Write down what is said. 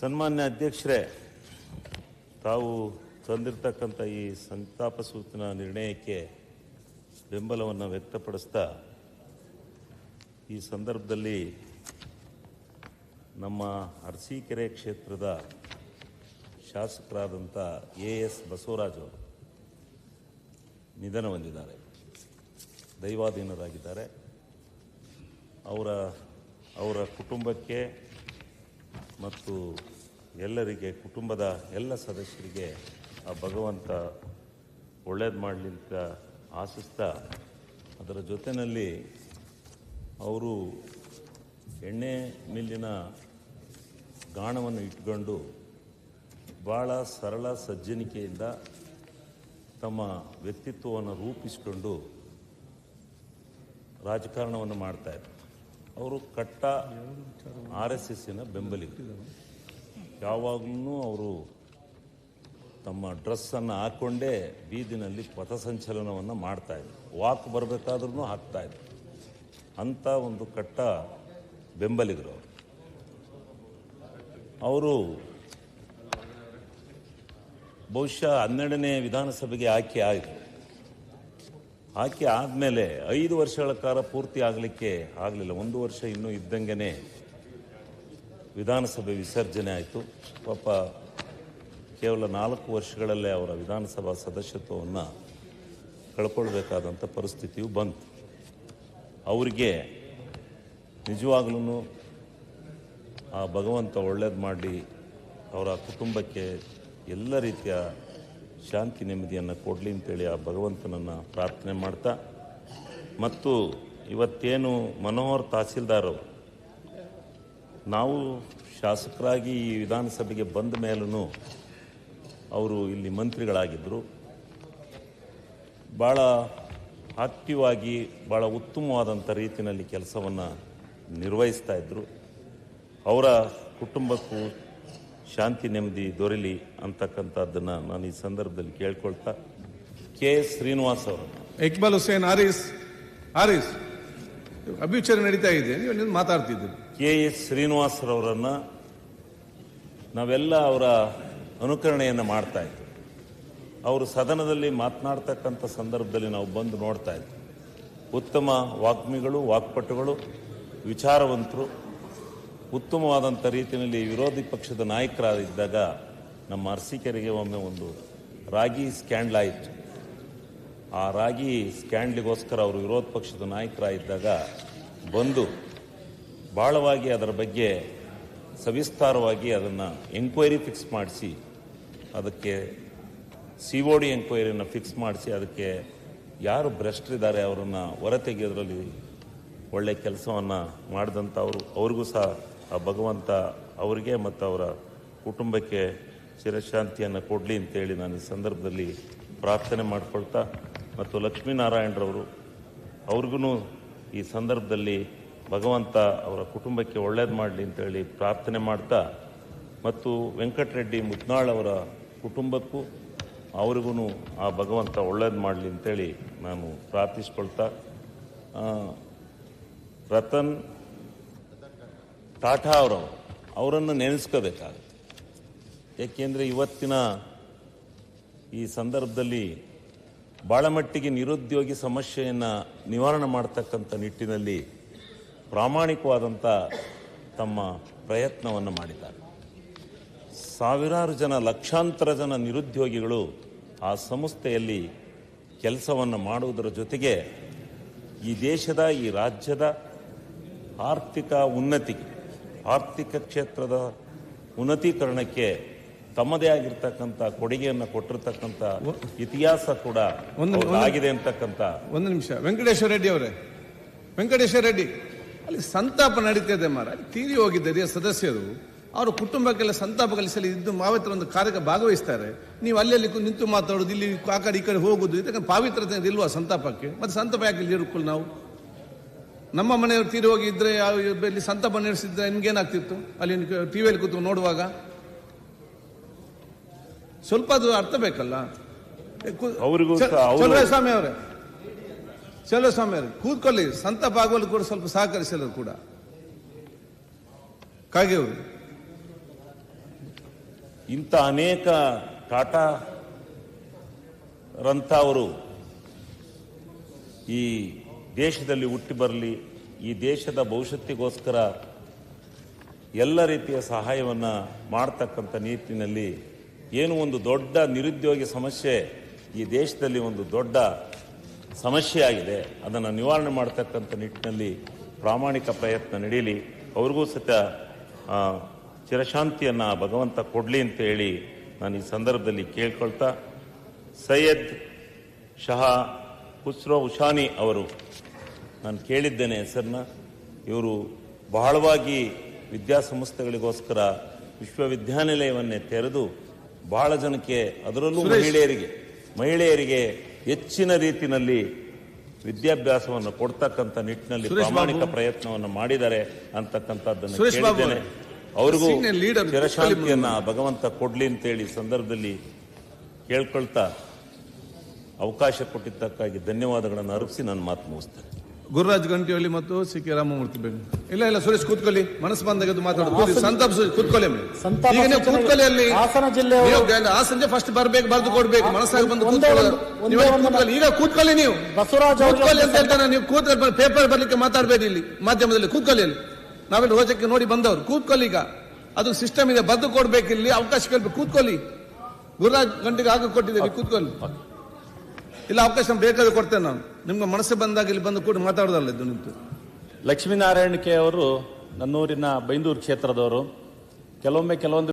ಸನ್ಮಾನ್ಯ ಅಧ್ಯಕ್ಷರೇ, ತಾವು ತಂದಿರತಕ್ಕಂಥ ಈ ಸಂತಾಪ ಸೂಚನಾ ನಿರ್ಣಯಕ್ಕೆ ಬೆಂಬಲವನ್ನು ವ್ಯಕ್ತಪಡಿಸ್ತಾ ಈ ಸಂದರ್ಭದಲ್ಲಿ ನಮ್ಮ ಅರಸೀಕೆರೆ ಕ್ಷೇತ್ರದ ಶಾಸಕರಾದಂಥ ಎ.ಎಸ್. ಬಸವರಾಜ್ ಅವರು ನಿಧನ ಹೊಂದಿದ್ದಾರೆ, ದೈವಾಧೀನರಾಗಿದ್ದಾರೆ. ಅವರ ಕುಟುಂಬಕ್ಕೆ ಮತ್ತು ಎಲ್ಲರಿಗೆ, ಕುಟುಂಬದ ಎಲ್ಲ ಸದಸ್ಯರಿಗೆ ಆ ಭಗವಂತ ಒಳ್ಳೇದು ಮಾಡಲಿ ಅಂತ ಆಶಿಸ್ತಾ, ಅದರ ಜೊತೆಯಲ್ಲಿ ಅವರು ಎಣ್ಣೆ ಮಿಲ್ಲಿನ ಗಾಣವನ್ನು ಇಟ್ಕೊಂಡು ಭಾಳ ಸರಳ ಸಜ್ಜನಿಕೆಯಿಂದ ತಮ್ಮ ವ್ಯಕ್ತಿತ್ವವನ್ನು ರೂಪಿಸಿಕೊಂಡು ರಾಜಕಾರಣವನ್ನು ಮಾಡ್ತಾಯಿದ್ರು. ಅವರು ಕಟ್ಟ RSSನ ಬೆಂಬಲಿಗರು. ಯಾವಾಗಲೂ ಅವರು ತಮ್ಮ ಡ್ರೆಸ್ಸನ್ನು ಹಾಕ್ಕೊಂಡೇ ಬೀದಿನಲ್ಲಿ ಪಥಸಂಚಲನವನ್ನು ಮಾಡ್ತಾಯಿದ್ರು. ವಾಕ್ ಬರಬೇಕಾದ್ರೂ ಹಾಕ್ತಾಯಿದ್ರು. ಅಂಥ ಒಂದು ಕಟ್ಟ ಬೆಂಬಲಿಗರು ಅವರು. ಬಹುಶಃ 12ನೇ ವಿಧಾನಸಭೆಗೆ ಆಯ್ಕೆ ಆಯಿತು. ಆಯ್ಕೆ ಆದಮೇಲೆ 5 ವರ್ಷಗಳ ಕಾಲ ಪೂರ್ತಿ ಆಗಲಿಲ್ಲ. 1 ವರ್ಷ ಇನ್ನೂ ಇದ್ದಂಗೆ ವಿಧಾನಸಭೆ ವಿಸರ್ಜನೆ ಆಯಿತು. ಪಾಪ ಕೇವಲ 4 ವರ್ಷಗಳಲ್ಲೇ ಅವರ ವಿಧಾನಸಭಾ ಸದಸ್ಯತ್ವವನ್ನು ಕಳ್ಕೊಳ್ಬೇಕಾದಂಥ ಪರಿಸ್ಥಿತಿಯು ಬಂತು. ಅವರಿಗೆ ನಿಜವಾಗ್ಲೂ ಆ ಭಗವಂತ ಒಳ್ಳೇದು ಮಾಡಲಿ, ಅವರ ಕುಟುಂಬಕ್ಕೆ ಎಲ್ಲ ರೀತಿಯ ಶಾಂತಿ ನೆಮ್ಮದಿಯನ್ನು ಕೊಡಲಿ ಅಂತೇಳಿ ಆ ಭಗವಂತನನ್ನು ಪ್ರಾರ್ಥನೆ ಮಾಡ್ತಾ, ಮತ್ತು ಇವತ್ತೇನು ಮನೋಹರ್ ತಹಸೀಲ್ದಾರ್ ಅವರು, ನಾವು ಶಾಸಕರಾಗಿ ಈ ವಿಧಾನಸಭೆಗೆ ಬಂದ ಮೇಲೂ ಅವರು ಇಲ್ಲಿ ಮಂತ್ರಿಗಳಾಗಿದ್ದರು. ಭಾಳ ಆಕ್ಟಿವ್ ಆಗಿ ಭಾಳ ಉತ್ತಮವಾದಂಥ ರೀತಿಯಲ್ಲಿ ಕೆಲಸವನ್ನು ನಿರ್ವಹಿಸ್ತಾ ಇದ್ದರು. ಅವರ ಕುಟುಂಬಕ್ಕೂ ಶಾಂತಿ ನೆಮ್ಮದಿ ದೊರೆಯಲಿ ಅಂತಕ್ಕಂಥದ್ದನ್ನು ನಾನು ಈ ಸಂದರ್ಭದಲ್ಲಿ ಕೇಳ್ಕೊಳ್ತಾ, ಕೆ.ಎಸ್. ಶ್ರೀನಿವಾಸ್ ಅವರನ್ನು, ಇಕ್ಬಾಲ್ ಹುಸೇನ್ ಆರಿಸ್ ಅಭಿವಿಚಾರ ನಡೀತಾ ಇದೆ, ನೀವು ಮಾತಾಡ್ತಿದ್ದೀರಿ. ಕೆ.ಎಸ್. ಶ್ರೀನಿವಾಸರವರನ್ನು ನಾವೆಲ್ಲ ಅವರ ಅನುಕರಣೆಯನ್ನು ಮಾಡ್ತಾ ಇದ್ವಿ. ಅವರು ಸದನದಲ್ಲಿ ಮಾತನಾಡ್ತಕ್ಕಂಥ ಸಂದರ್ಭದಲ್ಲಿ ನಾವು ಬಂದು ನೋಡ್ತಾ ಇದ್ವಿ. ಉತ್ತಮ ವಾಗ್ಮಿಗಳು, ವಾಕ್ಪಟುಗಳು, ವಿಚಾರವಂತರು, ಉತ್ತಮವಾದಂಥ ರೀತಿಯಲ್ಲಿ ವಿರೋಧಿ ಪಕ್ಷದ ನಾಯಕರಾಗಿದ್ದಾಗ ನಮ್ಮ ಅರಸೀಕೆರೆಗೆ ಒಮ್ಮೆ ಒಂದು ರಾಗಿ ಸ್ಕ್ಯಾಂಡಲ್ ಆಯಿತು. ಆ ರಾಗಿ ಸ್ಕ್ಯಾಂಡ್ಲಿಗೋಸ್ಕರ ಅವರು ವಿರೋಧ ಪಕ್ಷದ ನಾಯಕರಾಗಿದ್ದಾಗ ಬಂದು ಭಾಳವಾಗಿ ಅದರ ಬಗ್ಗೆ ಸವಿಸ್ತಾರವಾಗಿ ಅದನ್ನು ಎಂಕ್ವೈರಿ ಫಿಕ್ಸ್ ಮಾಡಿಸಿ, ಅದಕ್ಕೆ COD ಎಂಕ್ವೈರಿಯನ್ನು ಫಿಕ್ಸ್ ಮಾಡಿಸಿ, ಅದಕ್ಕೆ ಯಾರು ಭ್ರಷ್ಟರಿದ್ದಾರೆ ಅವರನ್ನು ಹೊರತೆಗೆಯೋದ್ರಲ್ಲಿ ಒಳ್ಳೆಯ ಕೆಲಸವನ್ನು ಮಾಡಿದಂಥವ್ರು. ಅವ್ರಿಗೂ ಸಹ ಆ ಭಗವಂತ ಅವರಿಗೆ ಮತ್ತು ಅವರ ಕುಟುಂಬಕ್ಕೆ ಚಿರಶಾಂತಿಯನ್ನು ಕೊಡಲಿ ಅಂತೇಳಿ ನಾನು ಈ ಸಂದರ್ಭದಲ್ಲಿ ಪ್ರಾರ್ಥನೆ ಮಾಡಿಕೊಳ್ತಾ, ಮತ್ತು ಲಕ್ಷ್ಮೀನಾರಾಯಣರವರು ಅವ್ರಿಗೂ ಈ ಸಂದರ್ಭದಲ್ಲಿ ಭಗವಂತ ಅವರ ಕುಟುಂಬಕ್ಕೆ ಒಳ್ಳೇದು ಮಾಡಲಿ ಅಂತೇಳಿ ಪ್ರಾರ್ಥನೆ ಮಾಡ್ತಾ, ಮತ್ತು ವೆಂಕಟರೆಡ್ಡಿ ಮುತ್ನಾಳ್ ಅವರ ಕುಟುಂಬಕ್ಕೂ ಅವ್ರಿಗೂ ಆ ಭಗವಂತ ಒಳ್ಳೇದು ಮಾಡಲಿ ಅಂತೇಳಿ ನಾನು ಪ್ರಾರ್ಥಿಸ್ಕೊಳ್ತಾ, ರತನ್ ಟಾಟಾ ಅವರನ್ನು ನೆನೆಸ್ಕೋಬೇಕಾಗುತ್ತೆ. ಏಕೆಂದರೆ ಇವತ್ತಿನ ಈ ಸಂದರ್ಭದಲ್ಲಿ ಭಾಳ ಮಟ್ಟಿಗೆ ನಿರುದ್ಯೋಗಿ ಸಮಸ್ಯೆಯನ್ನು ನಿವಾರಣೆ ಮಾಡ್ತಕ್ಕಂಥ ನಿಟ್ಟಿನಲ್ಲಿ ಪ್ರಾಮಾಣಿಕವಾದಂಥ ತಮ್ಮ ಪ್ರಯತ್ನವನ್ನು ಮಾಡಿದ್ದಾರೆ. ಸಾವಿರಾರು ಜನ, ಲಕ್ಷಾಂತರ ಜನ ನಿರುದ್ಯೋಗಿಗಳು ಆ ಸಂಸ್ಥೆಯಲ್ಲಿ ಕೆಲಸವನ್ನು ಮಾಡುವುದರ ಜೊತೆಗೆ ಈ ದೇಶದ, ಈ ರಾಜ್ಯದ ಆರ್ಥಿಕ ಉನ್ನತಿಗೆ, ಆರ್ಥಿಕ ಕ್ಷೇತ್ರದ ಉನ್ನತೀಕರಣಕ್ಕೆ ತಮ್ಮದೇ ಆಗಿರ್ತಕ್ಕಂಥ ಕೊಡುಗೆಯನ್ನು ಕೊಟ್ಟಿರ್ತಕ್ಕಂಥ ಇತಿಹಾಸ ಕೂಡ ಆಗಿದೆ ಅಂತಕ್ಕಂಥ. ಒಂದು ನಿಮಿಷ, ವೆಂಕಟೇಶ್ವರ ರೆಡ್ಡಿ ಅವರೇ, ವೆಂಕಟೇಶ್ವರ ರೆಡ್ಡಿ, ಅಲ್ಲಿ ಸಂತಾಪ ನಡೀತಿದೆ ಮಾರ, ಅಲ್ಲಿ ತೀರಿ ಹೋಗಿದ್ದಾರೆ ಸದಸ್ಯರು, ಅವರ ಕುಟುಂಬಕ್ಕೆಲ್ಲ ಸಂತಾಪ ಕಲಿಸಲಿ ಇದ್ದು ಮಾವಿತ್ರ ಒಂದು ಕಾರ್ಯಕ್ಕೆ ಭಾಗವಹಿಸ್ತಾರೆ. ನೀವು ಅಲ್ಲಿ ನಿಂತು ಮಾತಾಡೋದು, ಇಲ್ಲಿ ಆ ಕಡೆ ಈ ಕಡೆ ಹೋಗೋದು, ಇದಕ್ಕೆ ಪಾವಿತ್ರತೆ ಇಲ್ವಾ ಸಂತಾಪಕ್ಕೆ? ಮತ್ತೆ ಸಂತಾಪ ಯಾಕೆ ಇಲ್ಲಿ ಇರುಕ್ಕಲ್ಲ? ನಾವು ನಮ್ಮ ಮನೆಯವರು ತೀರಿ ಹೋಗಿದ್ರೆ ಇಲ್ಲಿ ಸಂತಾಪ ನಡೆಸಿದ್ರೆ ನಿಮ್ಗೇನಾಗ್ತಿತ್ತು? ಅಲ್ಲಿ ಟಿವಿಯಲ್ಲಿ ಕೂತು ನೋಡುವಾಗ ಸ್ವಲ್ಪ ಅದು ಅರ್ಥ ಬೇಕಲ್ಲ. ಚಲುವಸ್ವಾಮಿ ಅವರೇ ಕೂತ್ಕೊಳ್ಳಿ, ಸಂತಾಪ ಆಗುವಲ್ಲಿ ಕೂಡ ಸ್ವಲ್ಪ ಸಹಕರಿಸಲ್ಲ ಕೂಡ. ಕಾಗೆ ಅವರು ಇಂಥ ಅನೇಕ ಟಾಟಾ ರಂಥವರು ಈ ದೇಶದಲ್ಲಿ ಹುಟ್ಟಿ ಬರಲಿ, ಈ ದೇಶದ ಭವಿಷ್ಯತ್ತಿಗೋಸ್ಕರ ಎಲ್ಲ ರೀತಿಯ ಸಹಾಯವನ್ನು ಮಾಡ್ತಕ್ಕಂಥ ನಿಟ್ಟಿನಲ್ಲಿ ಏನು ಒಂದು ದೊಡ್ಡ ನಿರುದ್ಯೋಗಿ ಸಮಸ್ಯೆ ಈ ದೇಶದಲ್ಲಿ ಒಂದು ದೊಡ್ಡ ಸಮಸ್ಯೆ ಆಗಿದೆ, ಅದನ್ನು ನಿವಾರಣೆ ಮಾಡ್ತಕ್ಕಂಥ ನಿಟ್ಟಿನಲ್ಲಿ ಪ್ರಾಮಾಣಿಕ ಪ್ರಯತ್ನ ನಡೆಯಲಿ. ಅವ್ರಿಗೂ ಸಹಿತ ಚಿರಶಾಂತಿಯನ್ನು ಭಗವಂತ ಕೊಡಲಿ ಅಂತ ಹೇಳಿ ನಾನು ಈ ಸಂದರ್ಭದಲ್ಲಿ ಕೇಳ್ಕೊಳ್ತಾ, ಸೈಯದ್ ಶಹಾ ಖುಸ್ರೋ ಉಶಾನಿ ಅವರು ನಾನು ಕೇಳಿದ್ದೇನೆ ಹೆಸರನ್ನ. ಇವರು ಬಹಳವಾಗಿ ವಿದ್ಯಾಸಂಸ್ಥೆಗಳಿಗೋಸ್ಕರ ವಿಶ್ವವಿದ್ಯಾನಿಲಯವನ್ನೇ ತೆರೆದು ಬಹಳ ಜನಕ್ಕೆ, ಅದರಲ್ಲೂ ಮಹಿಳೆಯರಿಗೆ ಹೆಚ್ಚಿನ ರೀತಿಯಲ್ಲಿ ವಿದ್ಯಾಭ್ಯಾಸವನ್ನು ಕೊಡ್ತಕ್ಕಂಥ ನಿಟ್ಟಿನಲ್ಲಿ ಪ್ರಾಮಾಣಿಕ ಪ್ರಯತ್ನವನ್ನು ಮಾಡಿದ್ದಾರೆ ಅಂತಕ್ಕಂಥದ್ದನ್ನು ಕೇಳಿದ್ದೇನೆ. ಅವ್ರಿಗೂ ಚಿರಶಾಂತಿಯನ್ನ ಭಗವಂತ ಕೊಡ್ಲಿ ಅಂತೇಳಿ ಸಂದರ್ಭದಲ್ಲಿ ಕೇಳ್ಕೊಳ್ತಾ ಅವಕಾಶ ಕೊಟ್ಟಿದ್ದಕ್ಕಾಗಿ ಧನ್ಯವಾದಗಳನ್ನು ಅರ್ಪಿಸಿ ನನ್ನ ಮಾತು ಮುಗಿಸ್ತೇನೆ. ಗುರುರಾಜ್ ಗಂಟಿಹಳ್ಳಿ ಮತ್ತು ಸಿ ಕೆ ರಾಮಮೂರ್ತಿ ಬೇಕು. ಇಲ್ಲ ಸುರೇಶ್ ಕೂತ್ಕೊಳ್ಳಿ, ಮನಸ್ಸು ಬಂದಾಗ ಮಾತಾಡೋದು. ಸಂತಾಪ ಕೂತ್ಕೊಳ್ಳಿ, ಕೂತ್ಕೊಳ್ಳಿ. ಅಲ್ಲಿ ಹಾಸನ ಜಿಲ್ಲೆ ಹಾಸನ ಫಸ್ಟ್ ಬರ್ಬೇಕು, ಬರ್ದು ಕೊಡ್ಬೇಕು, ಮನಸ್ಸಾಗಿ ಬಂದು ಕೂತ್ಕೊಳ್ಳಿ. ಈಗ ಕೂತ್ಕೊಳ್ಳಿ, ನೀವು ಬಸವರಾಜ್ ಕೂತ್ಕೊಳ್ಳಿ ಅಂತ ಹೇಳ್ತಾನೆ. ನೀವು ಕೂತ್ಕೊಳ್ಳಿ, ಪೇಪರ್ ಬರ್ಲಿಕ್ಕೆ ಮಾತಾಡಬೇಡಿ ಇಲ್ಲಿ ಮಾಧ್ಯಮದಲ್ಲಿ. ಕೂತ್ಕೊಳ್ಳಿ, ಅಲ್ಲಿ ನಾವೆಲ್ಲ ರೋಜಕ್ಕೆ ನೋಡಿ ಬಂದವರು. ಕೂತ್ಕೊಳ್ಳಿ, ಈಗ ಅದು ಸಿಸ್ಟಮ್ ಇದೆ, ಬರ್ದು ಕೊಡ್ಬೇಕು, ಇಲ್ಲಿ ಅವಕಾಶ ಕೇಳ್ಬೇಕು. ಕೂತ್ಕೊಳ್ಳಿ, ಗುರುರಾಜ್ ಗಂಟಿಗೆ ಆಗ ಕೊಟ್ಟಿದ್ದೀವಿ, ಕೂತ್ಕೊಳ್ಳಿ. ಇಲ್ಲ ಅವಕಾಶ ಬೇಕಾದ್ರೆ ಕೊಡ್ತೇನೆ ನಾನು. ನಿಮ್ಗೆ ಮನಸ್ಸು ಬಂದಾಗ ಇಲ್ಲಿ ಬಂದು ಕೂಡ ಮಾತಾಡೋದಲ್ಲ ಇದು ನಿಂತು. ಲಕ್ಷ್ಮೀನಾರಾಯಣ ಕೆ ಅವರು ನನ್ನೂರಿನ ಬೈಂದೂರು ಕ್ಷೇತ್ರದವರು. ಕೆಲವೊಂದು